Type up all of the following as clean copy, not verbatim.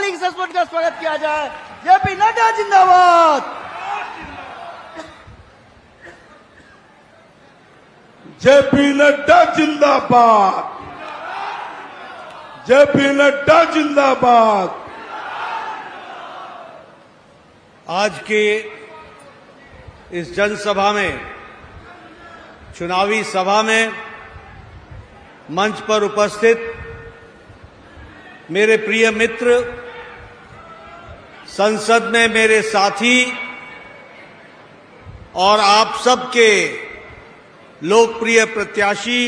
ताली से का स्वागत किया जाए। जेपी नड्डा जिंदाबाद। जेपी नड्डा जिंदाबाद। जेपी नड्डा जिंदाबाद। आज के इस जनसभा में, चुनावी सभा में मंच पर उपस्थित मेरे प्रिय मित्र, संसद में मेरे साथी और आप सबके लोकप्रिय प्रत्याशी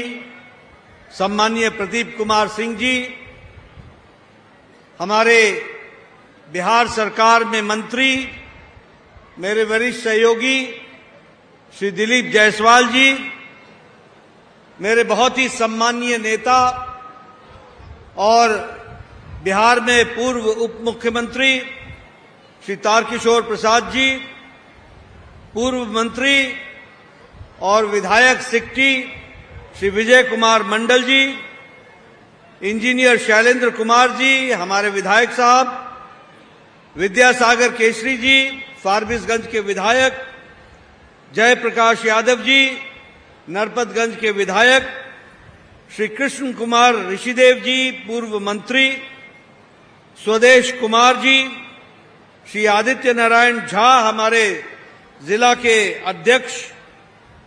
सम्माननीय प्रदीप कुमार सिंह जी, हमारे बिहार सरकार में मंत्री मेरे वरिष्ठ सहयोगी श्री दिलीप जायसवाल जी, मेरे बहुत ही सम्माननीय नेता और बिहार में पूर्व उप मुख्यमंत्री श्री तारकिशोर प्रसाद जी, पूर्व मंत्री और विधायक सिकटी श्री विजय कुमार मंडल जी, इंजीनियर शैलेंद्र कुमार जी हमारे विधायक साहब, विद्यासागर केसरी जी फारबिसगंज के विधायक, जयप्रकाश यादव जी नरपतगंज के विधायक, श्री कृष्ण कुमार ऋषिदेव जी पूर्व मंत्री, स्वदेश कुमार जी, श्री आदित्य नारायण झा हमारे जिला के अध्यक्ष,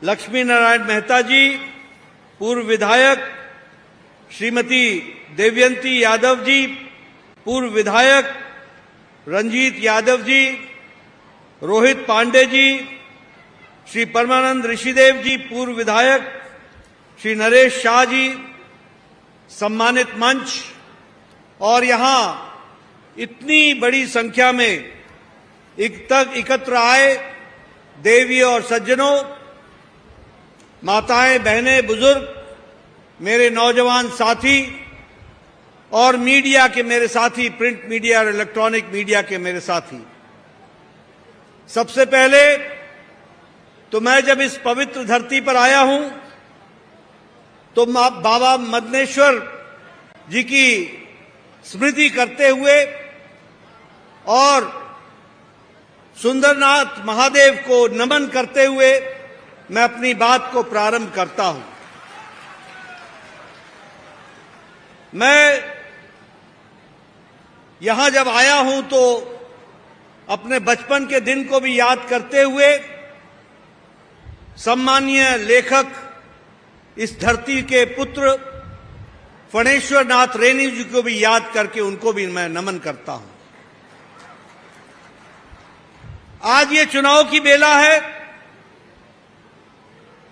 लक्ष्मी नारायण मेहता जी पूर्व विधायक, श्रीमती देवयंती यादव जी पूर्व विधायक, रंजीत यादव जी, रोहित पांडे जी, श्री परमानंद ऋषिदेव जी पूर्व विधायक, श्री नरेश शाह जी, सम्मानित मंच और यहां इतनी बड़ी संख्या में एकत्र आए देवी और सज्जनों, माताएं, बहनें, बुजुर्ग, मेरे नौजवान साथी और मीडिया के मेरे साथी, प्रिंट मीडिया और इलेक्ट्रॉनिक मीडिया के मेरे साथी, सबसे पहले तो मैं जब इस पवित्र धरती पर आया हूं तो बाबा मदनेश्वर जी की स्मृति करते हुए और सुंदरनाथ महादेव को नमन करते हुए मैं अपनी बात को प्रारंभ करता हूं। मैं यहां जब आया हूं तो अपने बचपन के दिन को भी याद करते हुए सम्माननीय लेखक, इस धरती के पुत्र फणेश्वर नाथ रेणु जी को भी याद करके उनको भी मैं नमन करता हूं। आज ये चुनाव की बेला है।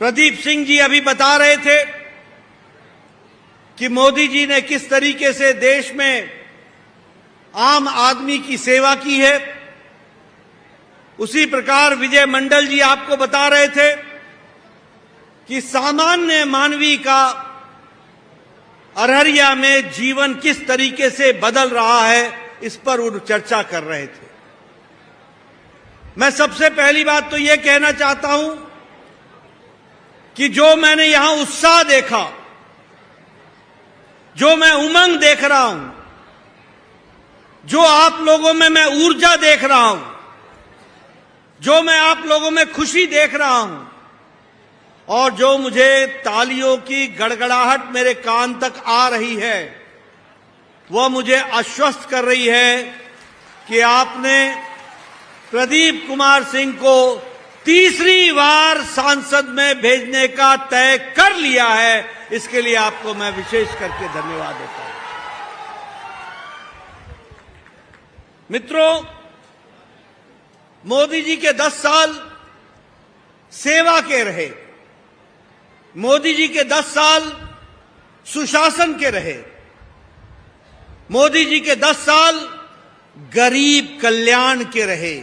प्रदीप सिंह जी अभी बता रहे थे कि मोदी जी ने किस तरीके से देश में आम आदमी की सेवा की है। उसी प्रकार विजय मंडल जी आपको बता रहे थे कि सामान्य मानवी का अररिया में जीवन किस तरीके से बदल रहा है, इस पर वो चर्चा कर रहे थे। मैं सबसे पहली बात तो यह कहना चाहता हूं कि जो मैंने यहां उत्साह देखा, जो मैं उमंग देख रहा हूं, जो आप लोगों में मैं ऊर्जा देख रहा हूं, जो मैं आप लोगों में खुशी देख रहा हूं और जो मुझे तालियों की गड़गड़ाहट मेरे कान तक आ रही है, वह मुझे आश्वस्त कर रही है कि आपने प्रदीप कुमार सिंह को तीसरी बार सांसद में भेजने का तय कर लिया है। इसके लिए आपको मैं विशेष करके धन्यवाद देता हूं। मित्रों, मोदी जी के 10 साल सेवा के रहे, मोदी जी के 10 साल सुशासन के रहे, मोदी जी के 10 साल गरीब कल्याण के रहे।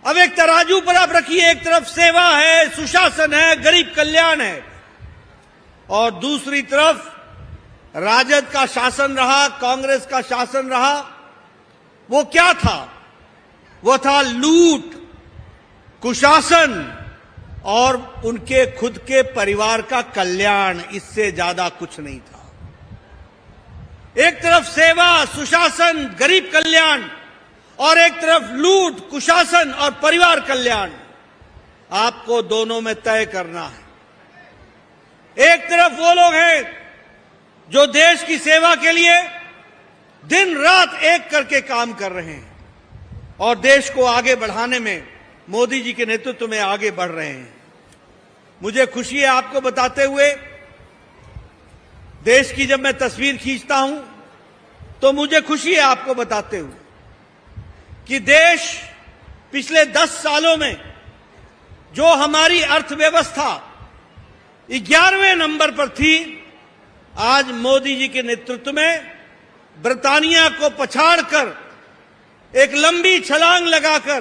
अब एक तराजू पर आप रखिए, एक तरफ सेवा है, सुशासन है, गरीब कल्याण है, और दूसरी तरफ राजद का शासन रहा, कांग्रेस का शासन रहा। वो क्या था? वो था लूट, कुशासन और उनके खुद के परिवार का कल्याण। इससे ज्यादा कुछ नहीं था। एक तरफ सेवा, सुशासन, गरीब कल्याण और एक तरफ लूट, कुशासन और परिवार कल्याण, आपको दोनों में तय करना है। एक तरफ वो लोग हैं जो देश की सेवा के लिए दिन रात एक करके काम कर रहे हैं और देश को आगे बढ़ाने में मोदी जी के नेतृत्व में आगे बढ़ रहे हैं। मुझे खुशी है आपको बताते हुए, देश की जब मैं तस्वीर खींचता हूं तो मुझे खुशी है आपको बताते हुए कि देश पिछले 10 सालों में जो हमारी अर्थव्यवस्था 11वें नंबर पर थी, आज मोदी जी के नेतृत्व में ब्रिटानिया को पछाड़कर एक लंबी छलांग लगाकर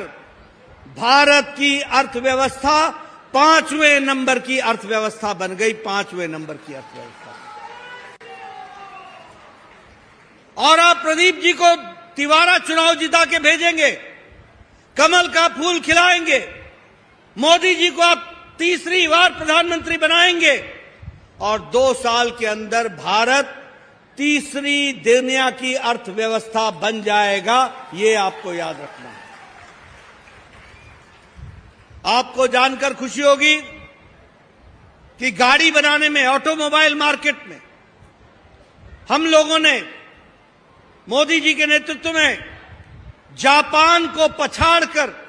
भारत की अर्थव्यवस्था 5वें नंबर की अर्थव्यवस्था बन गई। 5वें नंबर की अर्थव्यवस्था। और आप प्रदीप जी को तिवारा चुनाव जिता के भेजेंगे, कमल का फूल खिलाएंगे, मोदी जी को आप तीसरी बार प्रधानमंत्री बनाएंगे और 2 साल के अंदर भारत तीसरी दुनिया की अर्थव्यवस्था बन जाएगा। ये आपको याद रखना है। आपको जानकर खुशी होगी कि गाड़ी बनाने में, ऑटोमोबाइल मार्केट में हम लोगों ने मोदी जी के नेतृत्व में जापान को पछाड़कर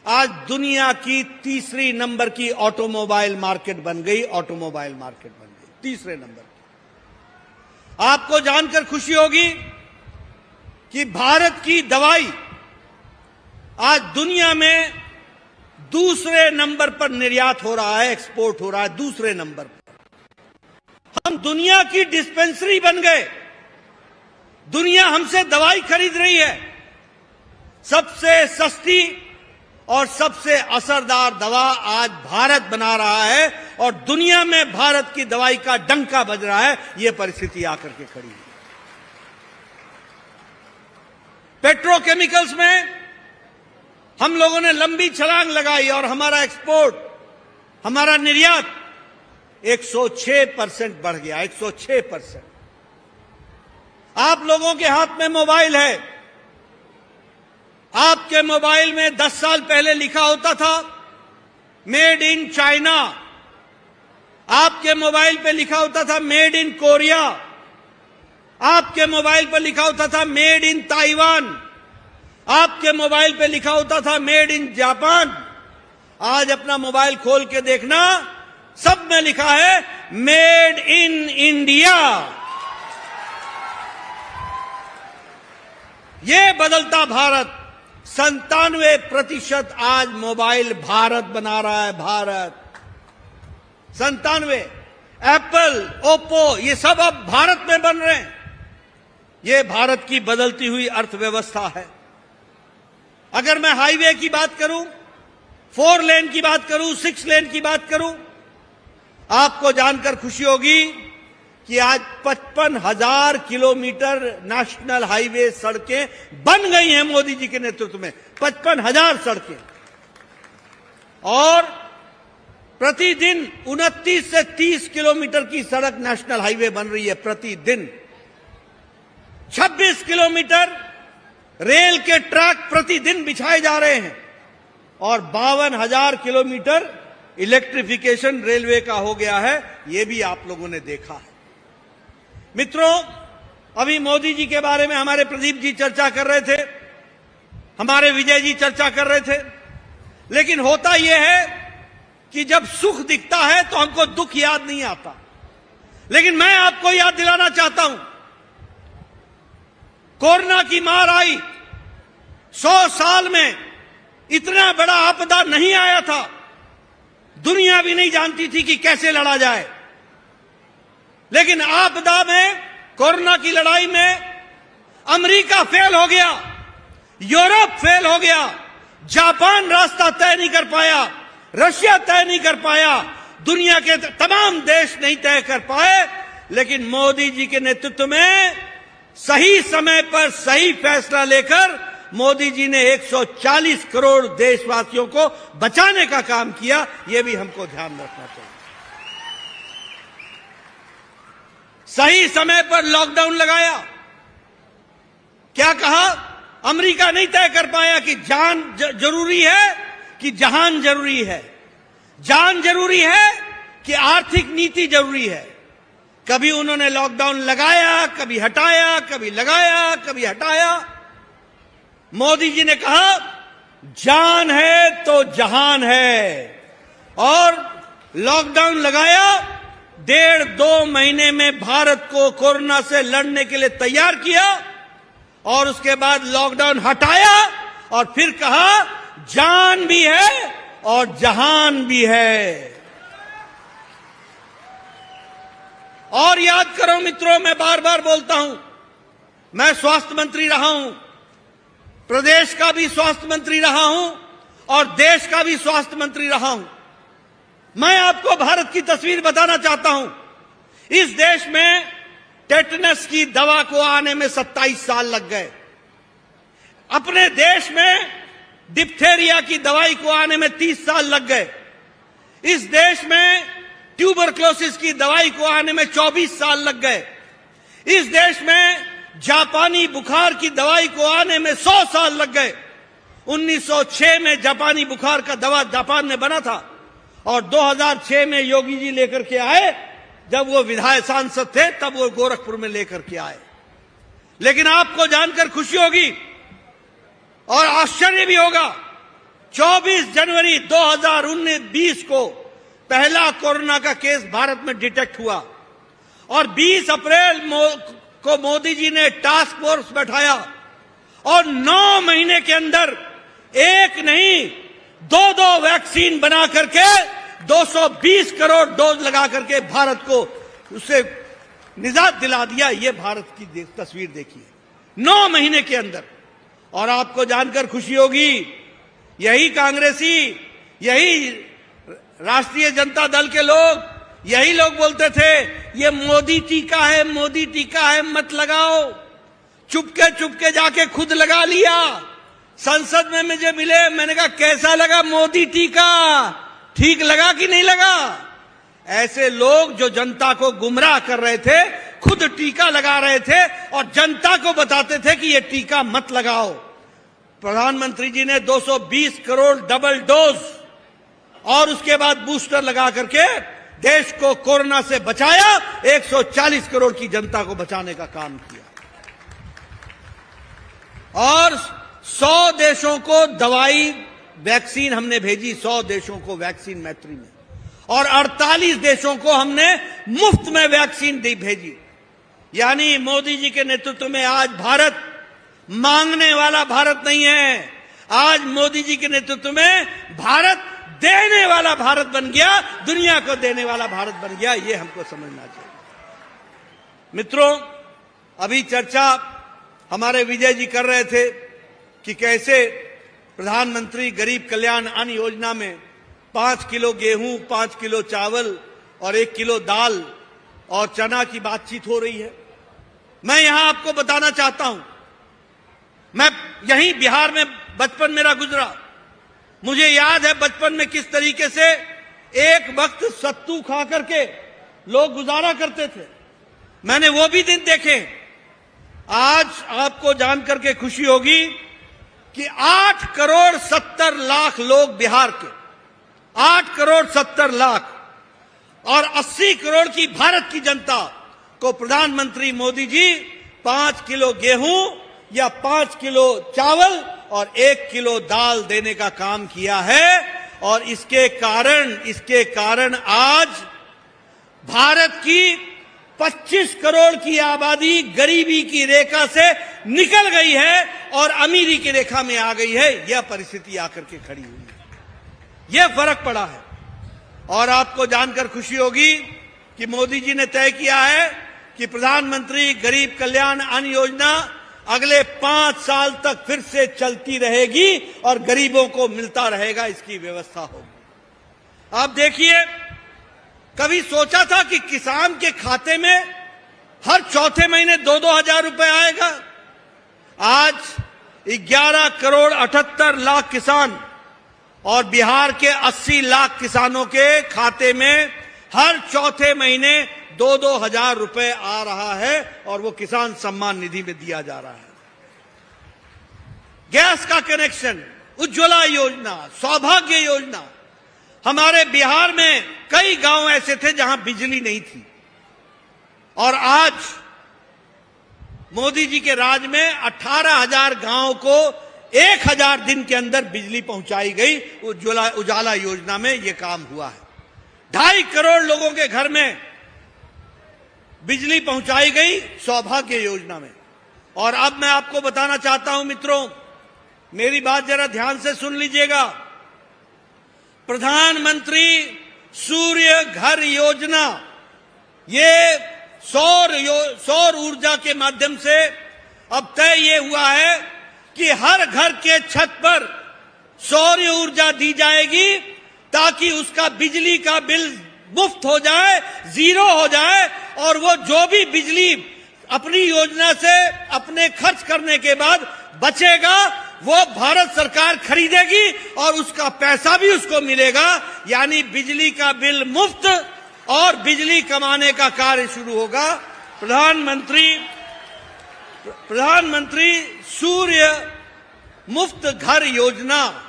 आज दुनिया की तीसरी नंबर की ऑटोमोबाइल मार्केट बन गई। ऑटोमोबाइल मार्केट बन गई तीसरे नंबर की। आपको जानकर खुशी होगी कि भारत की दवाई आज दुनिया में दूसरे नंबर पर निर्यात हो रहा है, एक्सपोर्ट हो रहा है दूसरे नंबर पर। हम दुनिया की डिस्पेंसरी बन गए। दुनिया हमसे दवाई खरीद रही है। सबसे सस्ती और सबसे असरदार दवा आज भारत बना रहा है और दुनिया में भारत की दवाई का डंका बज रहा है। यह परिस्थिति आकर के खड़ी है। पेट्रोकेमिकल्स में हम लोगों ने लंबी छलांग लगाई और हमारा एक्सपोर्ट, हमारा निर्यात 106% बढ़ गया। 106%। आप लोगों के हाथ में मोबाइल है। आपके मोबाइल में 10 साल पहले लिखा होता था मेड इन चाइना। आपके मोबाइल पे लिखा होता था मेड इन कोरिया। आपके मोबाइल पर लिखा होता था मेड इन ताइवान। आपके मोबाइल पे लिखा होता था मेड इन जापान। आज अपना मोबाइल खोल के देखना, सब में लिखा है मेड इन इंडिया। ये बदलता भारत 97% आज मोबाइल भारत बना रहा है। भारत 97। एप्पल, ओप्पो, ये सब अब भारत में बन रहे हैं। ये भारत की बदलती हुई अर्थव्यवस्था है। अगर मैं हाईवे की बात करूं, 4 लेन की बात करूं, 6 लेन की बात करूं, आपको जानकर खुशी होगी कि आज 55,000 किलोमीटर नेशनल हाईवे सड़कें बन गई हैं मोदी जी के नेतृत्व में। 55,000 सड़कें। और प्रतिदिन 29 से 30 किलोमीटर की सड़क नेशनल हाईवे बन रही है प्रतिदिन। 26 किलोमीटर रेल के ट्रैक प्रतिदिन बिछाए जा रहे हैं और 52,000 किलोमीटर इलेक्ट्रिफिकेशन रेलवे का हो गया है। यह भी आप लोगों ने देखा है। मित्रों, अभी मोदी जी के बारे में हमारे प्रदीप जी चर्चा कर रहे थे, हमारे विजय जी चर्चा कर रहे थे। लेकिन होता यह है कि जब सुख दिखता है तो हमको दुख याद नहीं आता। लेकिन मैं आपको याद दिलाना चाहता हूं, कोरोना की मार आई। 100 साल में इतना बड़ा आपदा नहीं आया था। दुनिया भी नहीं जानती थी कि कैसे लड़ा जाए। लेकिन आपदा में, कोरोना की लड़ाई में अमेरिका फेल हो गया, यूरोप फेल हो गया, जापान रास्ता तय नहीं कर पाया, रशिया तय नहीं कर पाया, दुनिया के तमाम देश नहीं तय कर पाए। लेकिन मोदी जी के नेतृत्व में सही समय पर सही फैसला लेकर मोदी जी ने 140 करोड़ देशवासियों को बचाने का काम किया। यह भी हमको ध्यान रखना चाहिए। सही समय पर लॉकडाउन लगाया। क्या कहा? अमेरिका नहीं तय कर पाया कि जान जरूरी है कि जहान जरूरी है, जान जरूरी है कि आर्थिक नीति जरूरी है। कभी उन्होंने लॉकडाउन लगाया, कभी हटाया, कभी लगाया, कभी हटाया। मोदी जी ने कहा जान है तो जहान है, और लॉकडाउन लगाया। 1.5-2 महीने में भारत को कोरोना से लड़ने के लिए तैयार किया, और उसके बाद लॉकडाउन हटाया और फिर कहा जान भी है और जहान भी है। और याद करो मित्रों, मैं बार बार बोलता हूं, मैं स्वास्थ्य मंत्री रहा हूं, प्रदेश का भी स्वास्थ्य मंत्री रहा हूं और देश का भी स्वास्थ्य मंत्री रहा हूं। मैं आपको भारत की तस्वीर बताना चाहता हूं। इस देश में टेटनस की दवा को आने में 27 साल लग गए। अपने देश में डिप्थेरिया की दवाई को आने में 30 साल लग गए। इस देश में ट्यूबरक्लोसिस की दवाई को आने में 24 साल लग गए। इस देश में जापानी बुखार की दवाई को आने में 100 साल लग गए। 1906 में जापानी बुखार का दवा जापान में बना था, और 2006 में योगी जी लेकर के आए। जब वो विधायक सांसद थे तब वो गोरखपुर में लेकर के आए। लेकिन आपको जानकर खुशी होगी और आश्चर्य भी होगा, 24 जनवरी 2019 को पहला कोरोना का केस भारत में डिटेक्ट हुआ, और 20 अप्रैल को मोदी जी ने टास्क फोर्स बैठाया, और 9 महीने के अंदर एक नहीं 2 वैक्सीन बना करके 220 करोड़ डोज लगा करके भारत को उससे निजात दिला दिया। ये भारत की तस्वीर देखिए 9 महीने के अंदर। और आपको जानकर खुशी होगी, यही कांग्रेसी, यही राष्ट्रीय जनता दल के लोग, यही लोग बोलते थे ये मोदी टीका है, मोदी टीका है, मत लगाओ। चुपके चुपके जाके खुद लगा लिया। संसद में मुझे मिले, मैंने कहा कैसा लगा मोदी टीका, ठीक लगा कि नहीं लगा? ऐसे लोग जो जनता को गुमराह कर रहे थे, खुद टीका लगा रहे थे और जनता को बताते थे कि ये टीका मत लगाओ। प्रधानमंत्री जी ने 220 करोड़ डबल डोज और उसके बाद बूस्टर लगा करके देश को कोरोना से बचाया। 140 करोड़ की जनता को बचाने का काम किया, और 100 देशों को दवाई वैक्सीन हमने भेजी, 100 देशों को वैक्सीन मैत्री में, और 48 देशों को हमने मुफ्त में वैक्सीन भेजी। यानी मोदी जी के नेतृत्व में आज भारत मांगने वाला भारत नहीं है, आज मोदी जी के नेतृत्व में भारत देने वाला भारत बन गया, दुनिया को देने वाला भारत बन गया। ये हमको समझना चाहिए। मित्रों, अभी चर्चा हमारे विजय जी कर रहे थे कि कैसे प्रधानमंत्री गरीब कल्याण अन्न योजना में 5 किलो गेहूं, 5 किलो चावल और 1 किलो दाल और चना की बातचीत हो रही है। मैं यहां आपको बताना चाहता हूं, मैं यहीं बिहार में बचपन मेरा गुजरा। मुझे याद है बचपन में किस तरीके से एक वक्त सत्तू खा करके लोग गुजारा करते थे। मैंने वो भी दिन देखे। आज आपको जानकर के खुशी होगी कि 8 करोड़ 70 लाख लोग बिहार के, 8 करोड़ 70 लाख और 80 करोड़ की भारत की जनता को प्रधानमंत्री मोदी जी 5 किलो गेहूं या 5 किलो चावल और 1 किलो दाल देने का काम किया है। और इसके कारण आज भारत की 25 करोड़ की आबादी गरीबी की रेखा से निकल गई है और अमीरी की रेखा में आ गई है। यह परिस्थिति आकर के खड़ी हुई है, यह फर्क पड़ा है। और आपको जानकर खुशी होगी कि मोदी जी ने तय किया है कि प्रधानमंत्री गरीब कल्याण अन्न योजना अगले 5 साल तक फिर से चलती रहेगी और गरीबों को मिलता रहेगा, इसकी व्यवस्था होगी। आप देखिए, कभी सोचा था कि किसान के खाते में हर चौथे महीने 2-2 हजार रुपए आएगा? आज 11 करोड़ 78 लाख किसान और बिहार के 80 लाख किसानों के खाते में हर चौथे महीने 2-2 हजार रुपए आ रहा है और वो किसान सम्मान निधि में दिया जा रहा है। गैस का कनेक्शन, उज्ज्वला योजना, सौभाग्य योजना। हमारे बिहार में कई गांव ऐसे थे जहां बिजली नहीं थी और आज मोदी जी के राज में 18,000 गांव को 1,000 दिन के अंदर बिजली पहुंचाई गई। उजाला योजना में यह काम हुआ है। 2.5 करोड़ लोगों के घर में बिजली पहुंचाई गई सौभाग्य योजना में। और अब मैं आपको बताना चाहता हूं मित्रों, मेरी बात जरा ध्यान से सुन लीजिएगा। प्रधानमंत्री सूर्य घर योजना, ये सौर ऊर्जा के माध्यम से अब तय ये हुआ है कि हर घर के छत पर सौर ऊर्जा दी जाएगी ताकि उसका बिजली का बिल मुफ्त हो जाए, जीरो हो जाए और वो जो भी बिजली अपनी योजना से अपने खर्च करने के बाद बचेगा वो भारत सरकार खरीदेगी और उसका पैसा भी उसको मिलेगा। यानी बिजली का बिल मुफ्त और बिजली कमाने का कार्य शुरू होगा। प्रधानमंत्री सूर्य मुफ्त घर योजना,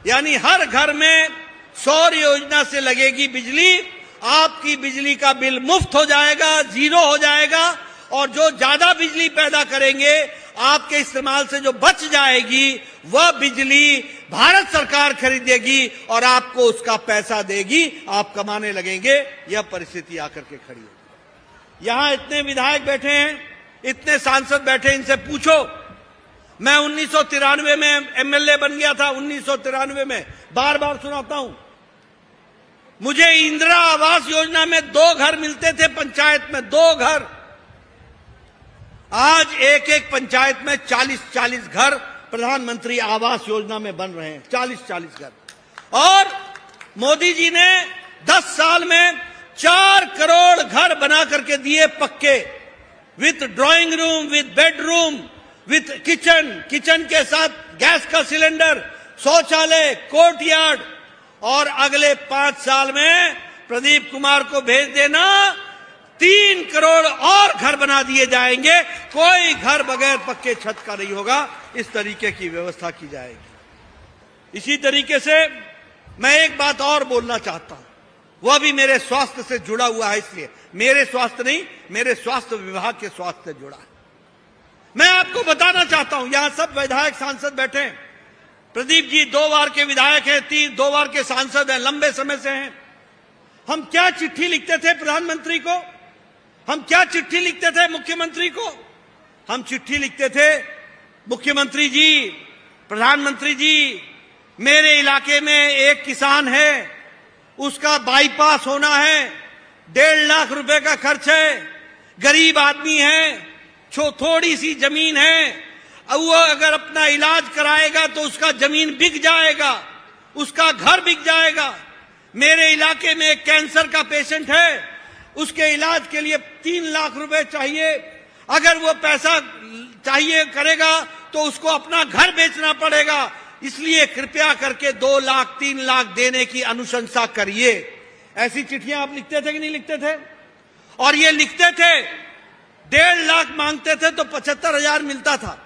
यानी हर घर में सौर योजना से लगेगी बिजली, आपकी बिजली का बिल मुफ्त हो जाएगा, जीरो हो जाएगा और जो ज्यादा बिजली पैदा करेंगे आपके इस्तेमाल से जो बच जाएगी वह बिजली भारत सरकार खरीदेगी और आपको उसका पैसा देगी, आप कमाने लगेंगे। यह परिस्थिति आकर के खड़ी है। यहां इतने विधायक बैठे हैं, इतने सांसद बैठे, इनसे पूछो। मैं 1993 में एमएलए बन गया था, 1993 में, बार बार सुनाता हूं। मुझे इंदिरा आवास योजना में 2 घर मिलते थे पंचायत में, 2 घर। आज एक पंचायत में 40-40 घर प्रधानमंत्री आवास योजना में बन रहे हैं, 40-40 घर। और मोदी जी ने 10 साल में 4 करोड़ घर बना करके दिए पक्के, with drawing room, with bedroom, with kitchen के साथ गैस का सिलेंडर, शौचालय, कोर्टयार्ड। और अगले 5 साल में प्रदीप कुमार को भेज देना, 3 करोड़ और घर बना दिए जाएंगे। कोई घर बगैर पक्के छत का नहीं होगा, इस तरीके की व्यवस्था की जाएगी। इसी तरीके से मैं एक बात और बोलना चाहता हूं, वह भी मेरे स्वास्थ्य से जुड़ा हुआ है, इसलिए मेरे स्वास्थ्य नहीं, मेरे स्वास्थ्य विभाग के स्वास्थ्य से जुड़ा है। मैं आपको बताना चाहता हूं, यहां सब विधायक सांसद बैठे हैं। प्रदीप जी 2 बार के विधायक हैं, 2 बार के सांसद हैं, लंबे समय से हैं। हम क्या चिट्ठी लिखते थे प्रधानमंत्री को, हम क्या चिट्ठी लिखते थे मुख्यमंत्री को? हम चिट्ठी लिखते थे, मुख्यमंत्री जी, प्रधानमंत्री जी, मेरे इलाके में एक किसान है, उसका बाईपास होना है, 1.5 लाख रुपए का खर्च है, गरीब आदमी है, थोड़ी सी जमीन है, वो अगर अपना इलाज कराएगा तो उसका जमीन बिक जाएगा, उसका घर बिक जाएगा। मेरे इलाके में एक कैंसर का पेशेंट है, उसके इलाज के लिए 3 लाख रुपए चाहिए। अगर वो पैसा चाहिए करेगा तो उसको अपना घर बेचना पड़ेगा। इसलिए कृपया करके 2 लाख 3 लाख देने की अनुशंसा करिए। ऐसी चिट्ठियां आप लिखते थे कि नहीं लिखते थे? और ये लिखते थे, 1.5 लाख मांगते थे तो 75,000 मिलता था,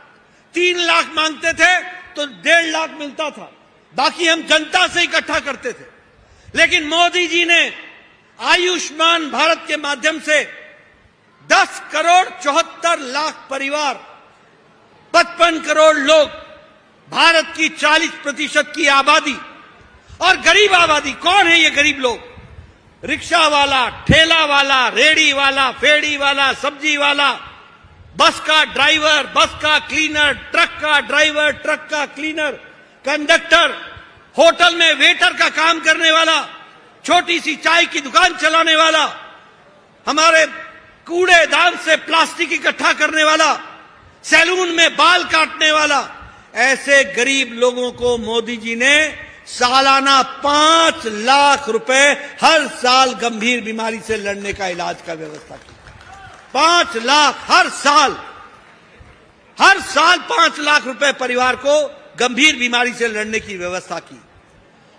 3 लाख मांगते थे तो 1.5 लाख मिलता था, बाकी हम जनता से इकट्ठा करते थे। लेकिन मोदी जी ने आयुष्मान भारत के माध्यम से 10 करोड़ 74 लाख परिवार, 55 करोड़ लोग, भारत की 40% की आबादी और गरीब आबादी। कौन है ये गरीब लोग? रिक्शा वाला, ठेला वाला, रेड़ी वाला, फेड़ी वाला, सब्जी वाला, बस का ड्राइवर, बस का क्लीनर, ट्रक का ड्राइवर, ट्रक का क्लीनर, कंडक्टर, होटल में वेटर का काम करने वाला, छोटी सी चाय की दुकान चलाने वाला, हमारे कूड़ेदान से प्लास्टिक इकट्ठा करने वाला, सैलून में बाल काटने वाला, ऐसे गरीब लोगों को मोदी जी ने सालाना 5 लाख रुपए हर साल गंभीर बीमारी से लड़ने का इलाज का व्यवस्था की। 5 लाख हर साल 5 लाख रुपए परिवार को गंभीर बीमारी से लड़ने की व्यवस्था की।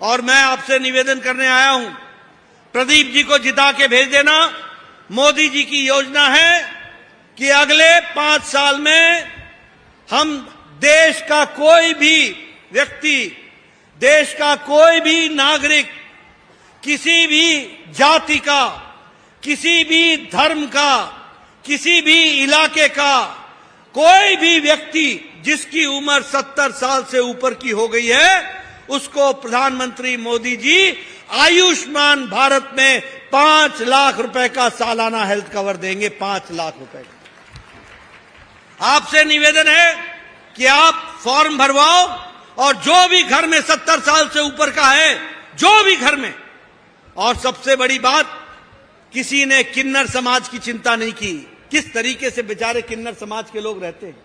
और मैं आपसे निवेदन करने आया हूं, प्रदीप जी को जिता के भेज देना, मोदी जी की योजना है कि अगले 5 साल में हम देश का कोई भी व्यक्ति, देश का कोई भी नागरिक, किसी भी जाति का, किसी भी धर्म का, किसी भी इलाके का कोई भी व्यक्ति जिसकी उम्र 70 साल से ऊपर की हो गई है, उसको प्रधानमंत्री मोदी जी आयुष्मान भारत में 5 लाख रुपए का सालाना हेल्थ कवर देंगे। 5 लाख रुपए का। आपसे निवेदन है कि आप फॉर्म भरवाओ और जो भी घर में 70 साल से ऊपर का है, जो भी घर में, और सबसे बड़ी बात, किसी ने किन्नर समाज की चिंता नहीं की। किस तरीके से बेचारे किन्नर समाज के लोग रहते हैं,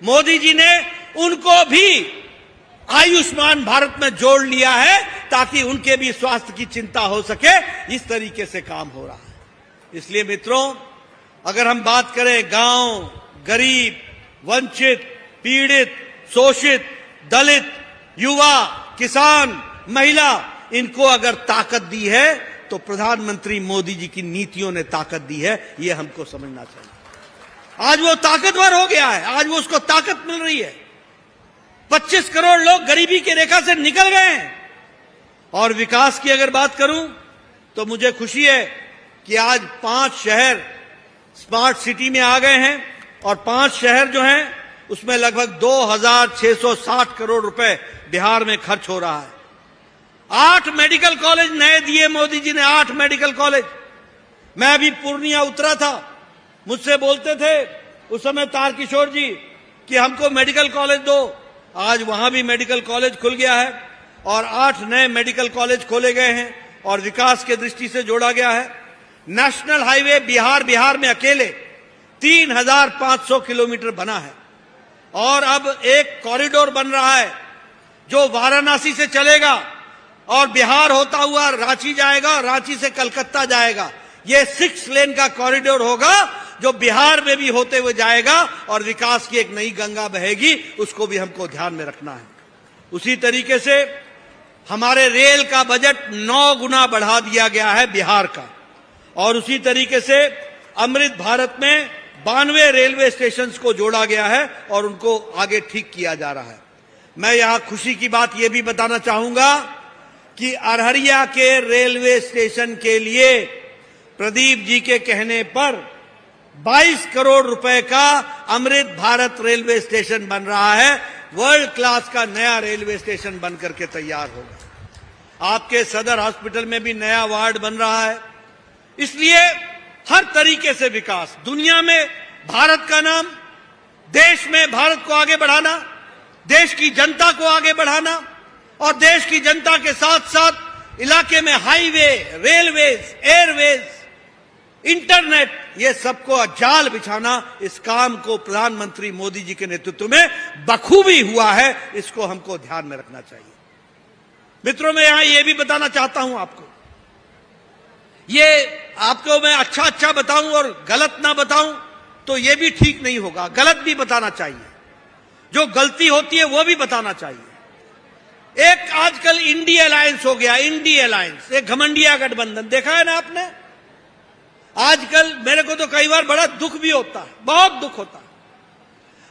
मोदी जी ने उनको भी आयुष्मान भारत में जोड़ लिया है ताकि उनके भी स्वास्थ्य की चिंता हो सके। इस तरीके से काम हो रहा है। इसलिए मित्रों, अगर हम बात करें गांव, गरीब, वंचित, पीड़ित, शोषित, दलित, युवा, किसान, महिला, इनको अगर ताकत दी है तो प्रधानमंत्री मोदी जी की नीतियों ने ताकत दी है। यह हमको समझना चाहिए। आज वो ताकतवर हो गया है, आज वो उसको ताकत मिल रही है। 25 करोड़ लोग गरीबी की रेखा से निकल गए हैं। और विकास की अगर बात करूं तो मुझे खुशी है कि आज 5 शहर स्मार्ट सिटी में आ गए हैं और 5 शहर जो हैं उसमें लगभग 2660 करोड़ रुपए बिहार में खर्च हो रहा है। 8 मेडिकल कॉलेज नए दिए मोदी जी ने, 8 मेडिकल कॉलेज। मैं अभी पूर्णिया उतरा था, मुझसे बोलते थे उस समय तारकिशोर जी कि हमको मेडिकल कॉलेज दो। आज वहां भी मेडिकल कॉलेज खुल गया है और 8 नए मेडिकल कॉलेज खोले गए हैं और विकास के दृष्टि से जोड़ा गया है। नेशनल हाईवे बिहार में अकेले 3500 किलोमीटर बना है और अब एक कॉरिडोर बन रहा है जो वाराणसी से चलेगा और बिहार होता हुआ रांची जाएगा, रांची से कलकत्ता जाएगा। ये 6 लेन का कॉरिडोर होगा जो बिहार में भी होते हुए जाएगा और विकास की एक नई गंगा बहेगी। उसको भी हमको ध्यान में रखना है। उसी तरीके से हमारे रेल का बजट 9 गुना बढ़ा दिया गया है बिहार का और उसी तरीके से अमृत भारत में 92 रेलवे स्टेशन को जोड़ा गया है और उनको आगे ठीक किया जा रहा है। मैं यहां खुशी की बात यह भी बताना चाहूंगा कि अररिया के रेलवे स्टेशन के लिए प्रदीप जी के कहने पर 22 करोड़ रुपए का अमृत भारत रेलवे स्टेशन बन रहा है। वर्ल्ड क्लास का नया रेलवे स्टेशन बनकर के तैयार होगा। आपके सदर हॉस्पिटल में भी नया वार्ड बन रहा है। इसलिए हर तरीके से विकास, दुनिया में भारत का नाम, देश में भारत को आगे बढ़ाना, देश की जनता को आगे बढ़ाना और देश की जनता के साथ साथ इलाके में हाईवे, रेलवेज, एयरवेज, इंटरनेट, ये सबको जाल बिछाना, इस काम को प्रधानमंत्री मोदी जी के नेतृत्व में बखूबी हुआ है। इसको हमको ध्यान में रखना चाहिए। मित्रों, मैं यहां ये भी बताना चाहता हूं आपको, ये आपको मैं अच्छा बताऊं और गलत ना बताऊं तो ये भी ठीक नहीं होगा। गलत भी बताना चाहिए, जो गलती होती है वो भी बताना चाहिए। एक आजकल इंडी अलायंस हो गया, इंडी अलायंस, एक घमंडिया गठबंधन, देखा है ना आपने। आजकल मेरे को तो कई बार बड़ा दुख भी होता है, बहुत दुख होता है।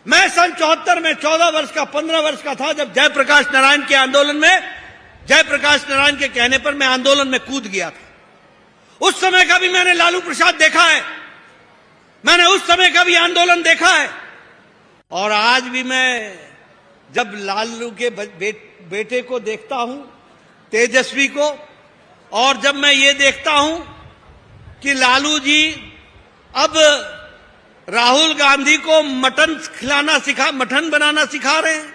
मैं सन 74 में 14 वर्ष का, 15 वर्ष का था जब जयप्रकाश नारायण के आंदोलन में, जयप्रकाश नारायण के कहने पर मैं आंदोलन में कूद गया था। उस समय का भी मैंने लालू प्रसाद देखा है, मैंने उस समय का भी आंदोलन देखा है। और आज भी मैं जब लालू के बेटे को देखता हूं, तेजस्वी को, और जब मैं ये देखता हूं कि लालू जी अब राहुल गांधी को मटन बनाना सिखा रहे हैं,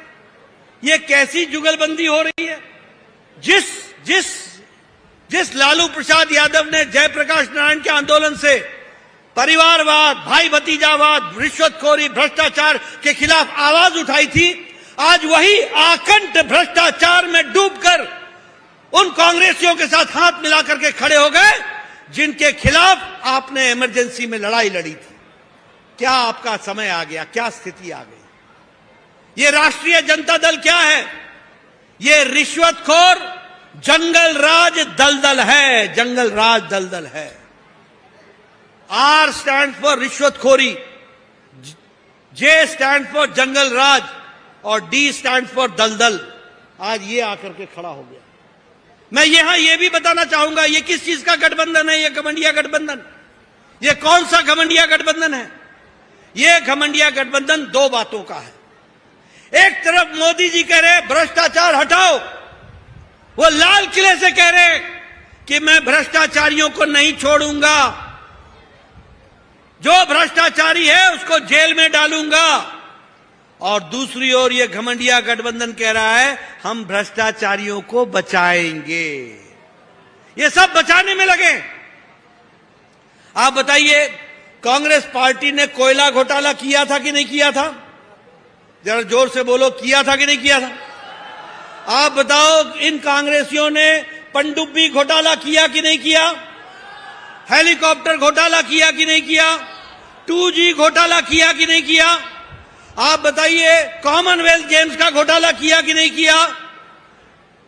ये कैसी जुगलबंदी हो रही है। जिस लालू प्रसाद यादव ने जयप्रकाश नारायण के आंदोलन से परिवारवाद, भाई भतीजावाद, रिश्वतखोरी, भ्रष्टाचार के खिलाफ आवाज उठाई थी, आज वही आकंठ भ्रष्टाचार में डूबकर उन कांग्रेसियों के साथ हाथ मिलाकर के खड़े हो गए जिनके खिलाफ आपने इमरजेंसी में लड़ाई लड़ी थी। क्या आपका समय आ गया, क्या स्थिति आ गई। ये राष्ट्रीय जनता दल क्या है? ये रिश्वतखोर जंगल राज दलदल है, जंगल राज दलदल है। R stands for रिश्वतखोरी, J stands for जंगल राज और D stands for दलदल। आज ये आकर के खड़ा हो गया। मैं यहां ये भी बताना चाहूंगा, ये किस चीज का गठबंधन है? ये घमंडिया गठबंधन। ये कौन सा घमंडिया गठबंधन है? ये घमंडिया गठबंधन दो बातों का है। एक तरफ मोदी जी कह रहे भ्रष्टाचार हटाओ, वो लाल किले से कह रहे कि मैं भ्रष्टाचारियों को नहीं छोड़ूंगा, जो भ्रष्टाचारी है उसको जेल में डालूंगा। और दूसरी ओर ये घमंडिया गठबंधन कह रहा है हम भ्रष्टाचारियों को बचाएंगे। ये सब बचाने में लगे। आप बताइए, कांग्रेस पार्टी ने कोयला घोटाला किया था कि नहीं किया था? जरा जोर से बोलो, किया था कि नहीं किया था? आप बताओ, इन कांग्रेसियों ने पनडुब्बी घोटाला किया कि नहीं किया? हेलीकॉप्टर घोटाला किया कि नहीं किया? 2G घोटाला किया कि नहीं किया? आप बताइए, कॉमनवेल्थ गेम्स का घोटाला किया कि नहीं किया?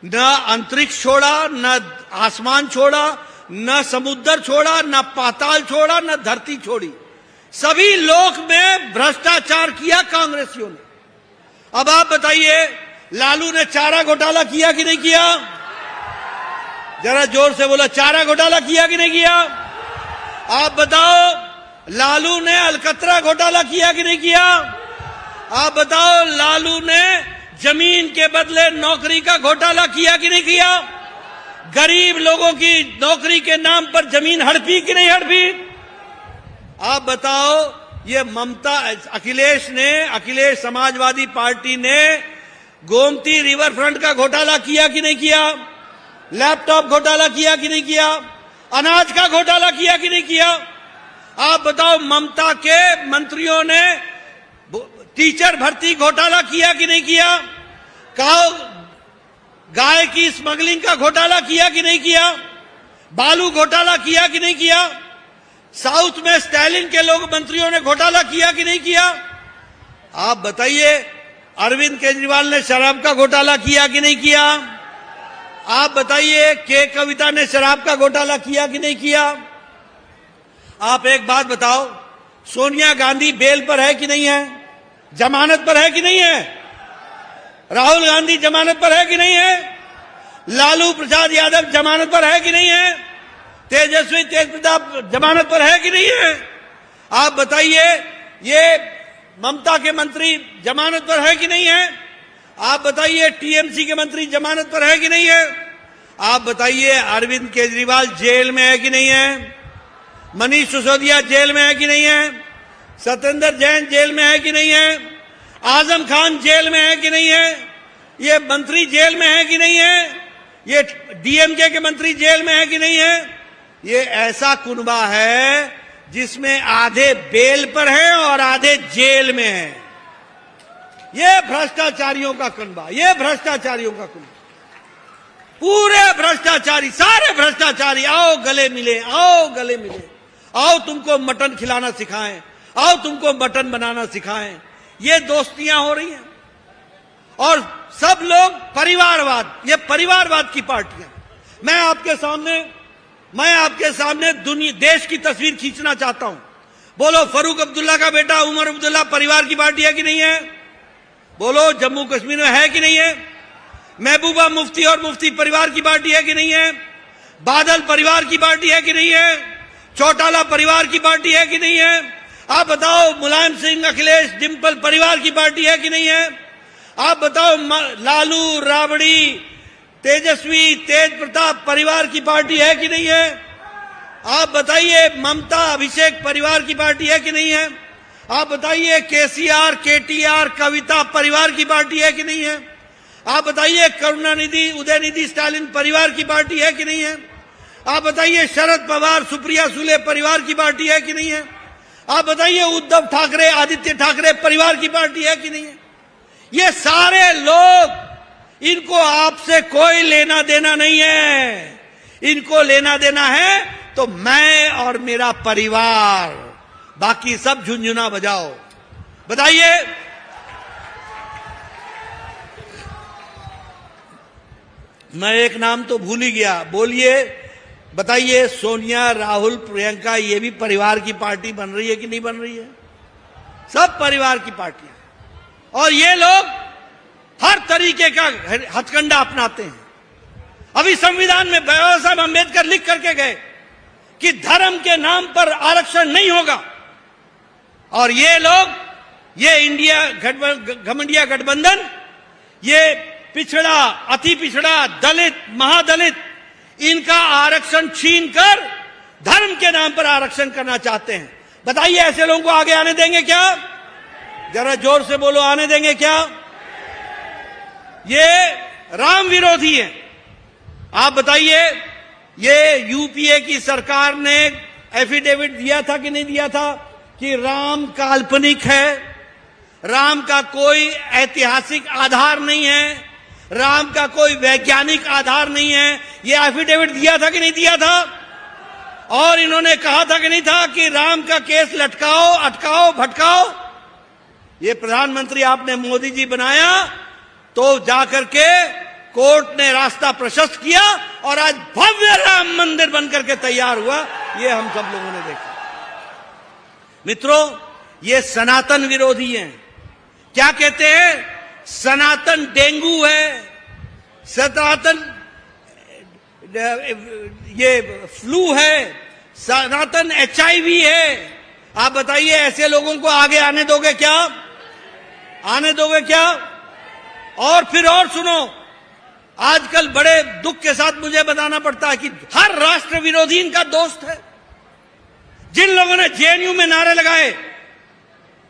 न अंतरिक्ष छोड़ा, न आसमान छोड़ा, न समुद्र छोड़ा, न पाताल छोड़ा, न धरती छोड़ी। सभी लोक में भ्रष्टाचार किया कांग्रेसियों ने। अब आप बताइए, लालू ने चारा घोटाला किया कि नहीं किया? जरा जोर से बोला, चारा घोटाला किया कि नहीं किया? आप बताओ, लालू ने अलकतरा घोटाला किया कि नहीं किया? आप बताओ, लालू ने जमीन के बदले नौकरी का घोटाला किया कि नहीं किया? गरीब लोगों की नौकरी के नाम पर जमीन हड़पी कि नहीं हड़पी? आप बताओ, ये ममता, अखिलेश समाजवादी पार्टी ने गोमती रिवर फ्रंट का घोटाला किया कि नहीं किया? लैपटॉप घोटाला किया कि नहीं किया? अनाज का घोटाला किया कि नहीं किया? आप बताओ, ममता के मंत्रियों ने टीचर भर्ती घोटाला किया कि नहीं किया? गाय की स्मगलिंग का घोटाला किया कि नहीं किया? बालू घोटाला किया कि नहीं किया? साउथ में स्टालिन के लोग मंत्रियों ने घोटाला किया कि नहीं किया? आप बताइए, अरविंद केजरीवाल ने शराब का घोटाला किया कि नहीं किया? आप बताइए, के कविता ने शराब का घोटाला किया कि नहीं किया? आप एक बात बताओ, सोनिया गांधी बेल पर है कि नहीं है? जमानत पर है कि नहीं है? राहुल गांधी जमानत पर है कि नहीं है? लालू प्रसाद यादव जमानत पर है कि नहीं है? तेजस्वी प्रताप जमानत पर है कि नहीं है? आप बताइए, ये ममता के मंत्री जमानत पर है कि नहीं है? आप बताइए, टीएमसी के मंत्री जमानत पर है कि नहीं है? आप बताइए, अरविंद केजरीवाल जेल में है कि नहीं है? मनीष सिसोदिया जेल में है कि नहीं है? सत्येंद्र जैन जेल में है कि नहीं है? आजम खान जेल में है कि नहीं है? ये मंत्री जेल में है कि नहीं है? ये डीएमके के मंत्री जेल में है कि नहीं है? ये ऐसा कुनबा है जिसमें आधे बेल पर हैं और आधे जेल में हैं। ये भ्रष्टाचारियों का कुनबा, ये भ्रष्टाचारियों का कुनबा। पूरे भ्रष्टाचारी, सारे भ्रष्टाचारी, आओ गले मिले, आओ गले मिले, आओ तुमको मटन खिलाना सिखाएं, आओ तुमको मटन बनाना सिखाएं। ये दोस्तियां हो रही हैं। और सब लोग परिवारवाद, ये परिवारवाद की पार्टियां। मैं आपके सामने देश की तस्वीर खींचना चाहता हूं। बोलो, फारूक अब्दुल्ला का बेटा उमर अब्दुल्ला परिवार की पार्टी है कि नहीं है? बोलो, जम्मू कश्मीर में है कि नहीं है? महबूबा मुफ्ती और मुफ्ती परिवार की पार्टी है कि नहीं है? बादल परिवार की पार्टी है कि नहीं है? चौटाला परिवार की पार्टी है कि नहीं है? आप बताओ, मुलायम सिंह, अखिलेश, डिंपल परिवार की पार्टी है कि नहीं है? आप बताओ, लालू, राबड़ी, तेजस्वी, तेज प्रताप परिवार की पार्टी है कि नहीं है? आप बताइए, ममता, अभिषेक परिवार की पार्टी है कि नहीं है? आप बताइए, केसीआर, केटीआर, कविता परिवार की पार्टी है कि नहीं है? आप बताइए, करुणानिधि, उदयनिधि स्टालिन परिवार की पार्टी है कि नहीं है? आप बताइए, शरद पवार, सुप्रिया सुले परिवार की पार्टी है कि नहीं है? आप बताइए, उद्धव ठाकरे, आदित्य ठाकरे परिवार की पार्टी है कि नहीं है? ये सारे लोग, इनको आपसे कोई लेना देना नहीं है। इनको लेना देना है तो मैं और मेरा परिवार, बाकी सब झुंझुना बजाओ। बताइए, मैं एक नाम तो भूल ही गया, बोलिए, बताइए, सोनिया, राहुल, प्रियंका, ये भी परिवार की पार्टी बन रही है कि नहीं बन रही है? सब परिवार की पार्टी है। और ये लोग हर तरीके का हथकंडा अपनाते हैं। अभी संविधान में बाबा साहब अम्बेडकर लिख करके गए कि धर्म के नाम पर आरक्षण नहीं होगा, और ये लोग, ये इंडिया घमंडिया गठबंधन, ये पिछड़ा, अति पिछड़ा, दलित, महादलित, इनका आरक्षण छीनकर धर्म के नाम पर आरक्षण करना चाहते हैं। बताइए, ऐसे लोगों को आगे आने देंगे क्या? जरा जोर से बोलो, आने देंगे क्या? ये राम विरोधी है। आप बताइए, ये यूपीए की सरकार ने एफिडेविट दिया था कि नहीं दिया था कि राम काल्पनिक है, राम का कोई ऐतिहासिक आधार नहीं है, राम का कोई वैज्ञानिक आधार नहीं है? ये एफिडेविट दिया था कि नहीं दिया था? और इन्होंने कहा था कि नहीं था कि राम का केस लटकाओ, अटकाओ, भटकाओ? ये प्रधानमंत्री आपने मोदी जी बनाया तो जाकर के कोर्ट ने रास्ता प्रशस्त किया और आज भव्य राम मंदिर बनकर के तैयार हुआ। ये हम सब लोगों ने देखा। मित्रों, ये सनातन विरोधी हैं। क्या कहते हैं? सनातन डेंगू है, सनातन ये फ्लू है, सनातन HIV है। आप बताइए, ऐसे लोगों को आगे आने दोगे क्या? आने दोगे क्या? और फिर और सुनो, आजकल बड़े दुख के साथ मुझे बताना पड़ता है कि हर राष्ट्र विरोधी इनका दोस्त है। जिन लोगों ने JNU में नारे लगाए,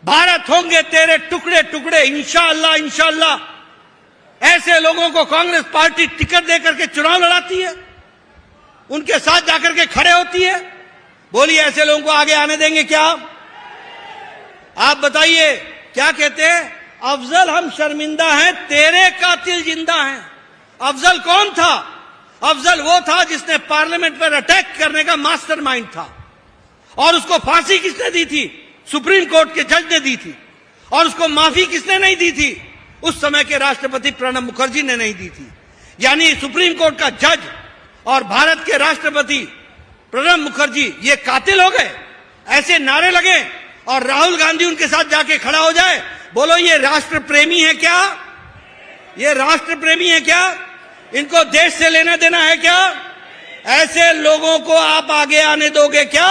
भारत होंगे तेरे टुकड़े टुकड़े, इंशाअल्लाह इंशाअल्लाह, ऐसे लोगों को कांग्रेस पार्टी टिकट देकर के चुनाव लड़ाती है, उनके साथ जाकर के खड़े होती है। बोलिए, ऐसे लोगों को आगे आने देंगे क्या? आप बताइए, क्या कहते हैं? अफजल हम शर्मिंदा हैं, तेरे कातिल जिंदा हैं। अफजल कौन था? अफजल वो था जिसने पार्लियामेंट पर अटैक करने का मास्टरमाइंड था, और उसको फांसी किसने दी थी? सुप्रीम कोर्ट के जज ने दी थी। और उसको माफी किसने नहीं दी थी? उस समय के राष्ट्रपति प्रणब मुखर्जी ने नहीं दी थी। यानी सुप्रीम कोर्ट का जज और भारत के राष्ट्रपति प्रणब मुखर्जी ये कातिल हो गए। ऐसे नारे लगे और राहुल गांधी उनके साथ जाके खड़ा हो जाए। बोलो, ये राष्ट्र प्रेमी है क्या? ये राष्ट्र प्रेमी है क्या? इनको देश से लेना देना है क्या? ऐसे लोगों को आप आगे आने दोगे क्या?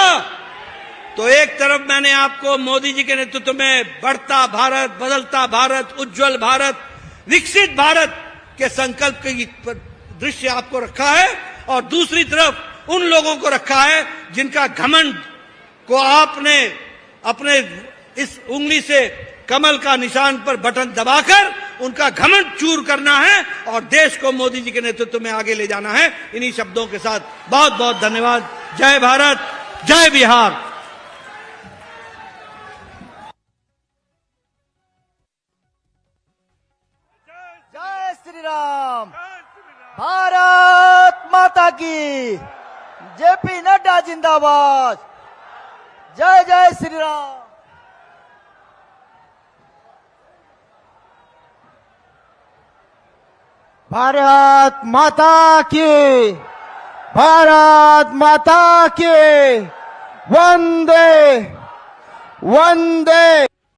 तो एक तरफ मैंने आपको मोदी जी के नेतृत्व में बढ़ता भारत, बदलता भारत, उज्जवल भारत, विकसित भारत के संकल्प की दृश्य आपको रखा है, और दूसरी तरफ उन लोगों को रखा है जिनका घमंड को आपने अपने इस उंगली से कमल का निशान पर बटन दबाकर उनका घमंड चूर करना है और देश को मोदी जी के नेतृत्व में आगे ले जाना है। इन्हीं शब्दों के साथ बहुत बहुत धन्यवाद। जय भारत, जय बिहार। जय श्री राम। भारत माता की। JP नड्डा जिंदाबाद। जय जय श्री राम। भारत माता की। भारत माता की। वंदे वंदे।